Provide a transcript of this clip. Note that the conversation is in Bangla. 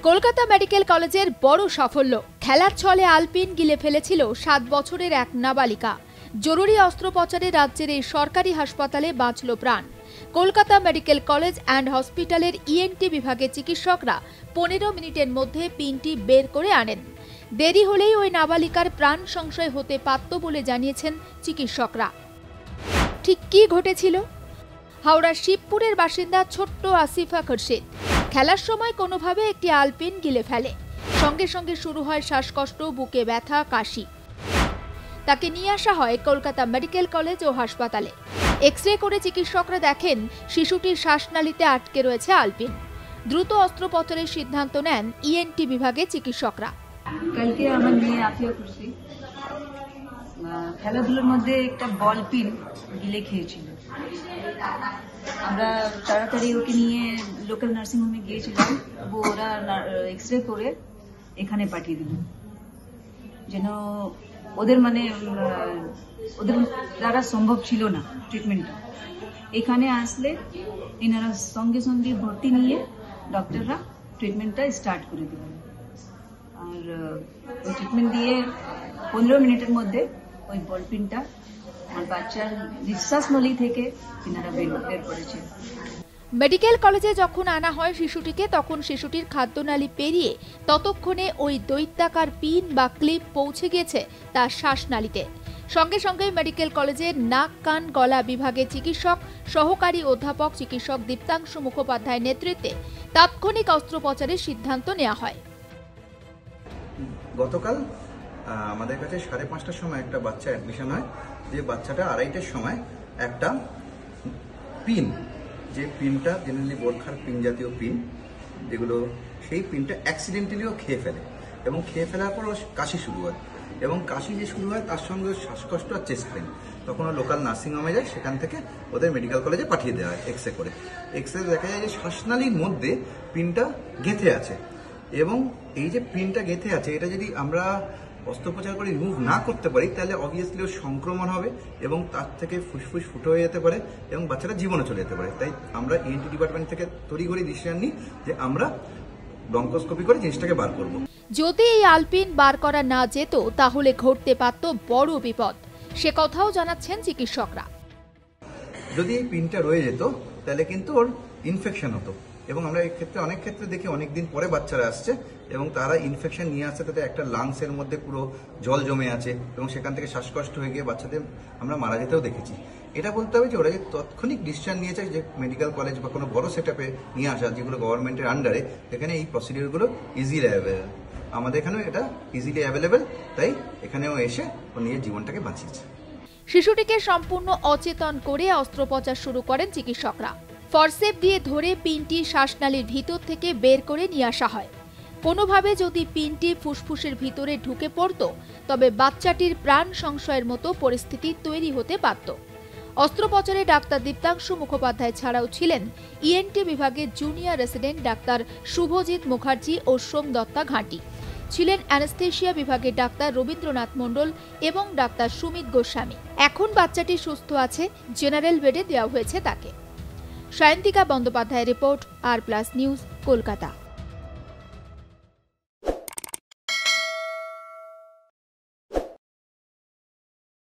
কলকাতা মেডিকেল কলেজের বড় সাফল্য। খেলার ছলে আলপিন গিলে ফেলেছিল 7 বছরের এক নাবালিকা। জরুরি অস্ত্রোপচারে রাজ্যের এই সরকারি হাসপাতালে বাঁচল প্রাণ। কলকাতা মেডিকেল কলেজ অ্যান্ড হসপিটালের ইএনটি বিভাগের চিকিৎসকরা 15 মিনিটের মধ্যে পিনটি বের করে আনেন। দেরি হলেই ওই নাবালিকার প্রাণ সংশয় হতে পারত বলে জানিয়েছেন চিকিৎসকরা। ঠিক কি ঘটেছিল? হাওড়ার শিবপুরের বাসিন্দা ছোট্ট আসিফা খুরশিদ খেলার সময় কোনোভাবে একটি আলপিন গিলে ফেলে। সঙ্গে সঙ্গে শুরু হয় শ্বাসকষ্ট, বুকে ব্যথা, কাশি। তাকে নিয়ে আসা হয় কলকাতা মেডিকেল কলেজ ও হাসপাতালে। এক্স-রে করে চিকিৎসকরা দেখেন শিশুটির শ্বাসনালীতে আটকে রয়েছে আলপিন। দ্রুত অস্ত্রোপচারের সিদ্ধান্ত নেন ইএনটি বিভাগের চিকিৎসকরা। কালকে আমার মেয়ে আফিয়া খুরশিদ খেলাধুলার মধ্যে একটা বল পিন গিলে খেয়েছিল। আমরা তাড়াতাড়ি ওকে নিয়ে লোকাল নার্সিং হোমে গিয়েছিলাম। ওরা এক্স-রে করে এখানে পাঠিয়ে দিল, যেন ওদের দ্বারা সম্ভব ছিল না ট্রিটমেন্টটা। এখানে আসলে এনারা সঙ্গে সঙ্গে ভর্তি নিয়ে ডক্টররা ট্রিটমেন্টটা স্টার্ট করে দিলেন। আর ওই ট্রিটমেন্ট দিয়ে 15 মিনিটের মধ্যে ওই বল পিনটা আমার বাচ্চার নিঃশ্বাস নলী থেকে এনারা বের করেছে। মেডিকেল কলেজে যখন আনা হয় শিশুটিকে, তখন শিশুটির খাদ্যনালী পেরিয়ে ততক্ষণে ওই দৈত্যাকার পিন বা ক্লিপ পৌঁছে গিয়েছে তার শ্বাসনালীতে। সঙ্গে সঙ্গে মেডিকেল কলেজের নাক, কান, গলা বিভাগের চিকিৎসক সহকারী অধ্যাপক চিকিৎসক দীপ্তাংশু মুখোপাধ্যায়ের নেতৃত্বে তাৎক্ষণিক অস্ত্রোপচারের সিদ্ধান্ত নেওয়া হয়। গতকাল আমাদের কাছে 5:30টার সময় একটা বাচ্চা অ্যাডমিশন হয়। যে বাচ্চাটা 2:30টার সময় একটা পিন, যে পিনটা জেনারেলি বোরখার পিন জাতীয় পিন যেগুলো, সেই পিনটা অ্যাক্সিডেন্টালিও খেয়ে ফেলে এবং খেয়ে ফেলার পর কাশি শুরু হয়। এবং কাশি যে শুরু হয় তার সঙ্গে শ্বাসকষ্ট আর চেস্ট পেন। তখন লোকাল নার্সিংহোমে যায়, সেখান থেকে ওদের মেডিকেল কলেজে পাঠিয়ে দেওয়া হয় এক্স-রে করে। এক্স-রে দেখা যায় যে শ্বাসনালীর মধ্যে পিনটা গেঁথে আছে। এবং এই যে পিনটা গেঁথে আছে, এটা যদি আমরা অস্ত্রোপচার করে রিমুভ না করতে পারি তাহলে অবভিয়াসলি ওর সংক্রমণ হবে এবং তার থেকে ফুসফুস ফুটো হয়ে যেতে পারে এবং বাচ্চাটা জীবনে চলে যেতে পারে। তাই আমরা ইএনটি ডিপার্টমেন্ট থেকে তড়িঘড়ি ডিসিশন নিই যে আমরা ব্রঙ্কোস্কোপি করে জিনিসটাকে বার করব। যদি এই আলপিন বার করা না যেত তাহলে ঘটতে পারত বড় বিপদ, সে কথাও জানাচ্ছেন চিকিৎসকরা। যদি এই পিনটা রয়ে যেত তাহলে কিন্তু ওর ইনফেকশন হতো এবং আমরা এই ক্ষেত্রে অনেক ক্ষেত্রে দেখি অনেকদিন পরে বাচ্চারা আসছে এবং তারা ইনফেকশন নিয়ে আসছে, তাতে একটা লাংসের মধ্যে পুরো জল জমে আছে এবং সেখান থেকে শ্বাসকষ্ট হয়ে গিয়ে বাচ্চাদের আমরা মারা যেতেও দেখেছি। এটা বলতে হবে যে ওরা যে তাৎক্ষণিক ডিসিশন নিয়েছে যে মেডিকেল কলেজ বা কোনো বড় সেটআপে নিয়ে আসা, যেগুলো গভর্নমেন্টের আন্ডারে, এখানে এই প্রসিডিওরগুলো ইজিলি অ্যাভেলেবেল। আমাদের এখানেও এটা ইজিলি অ্যাভেলেবেল, তাই এখানেও এসে ও নিজের জীবনটাকে বাঁচিয়েছে। শিশুটিকে সম্পূর্ণ অচেতন করে অস্ত্রোপচার শুরু করেন চিকিৎসকরা। ফরসেপ দিয়ে ধরে পিনটি শ্বাসনালীর ভিতর থেকে বের করে নিয়ে আসা হয়। কোনোভাবে যদি পিনটি ফুসফুসের ভিতরে ঢুকে পড়ত তবে বাচ্চাটির প্রাণ সংশয়ের মতো পরিস্থিতি তৈরি হতে পারত। অস্ত্রোপচারে ডাক্তার দীপ্তাংশু মুখোপাধ্যায় ছাড়াও ছিলেন ইএনটি বিভাগের junior resident doctor Shubhajit Mukherjee ও সোমদত্তা ঘাঁটি, ছিলেন অ্যানেস্থেশিয়া বিভাগের ডাক্তার রবীন্দ্রনাথ মণ্ডল এবং ডাক্তার সুমিত গোস্বামী। এখন বাচ্চাটি সুস্থ আছে, জেনারেল বেডে দেওয়া হয়েছে তাকে। সায়ন্তিকা বন্দ্যোপাধ্যায়ের রিপোর্ট, আর প্লাস নিউজ, কলকাতা।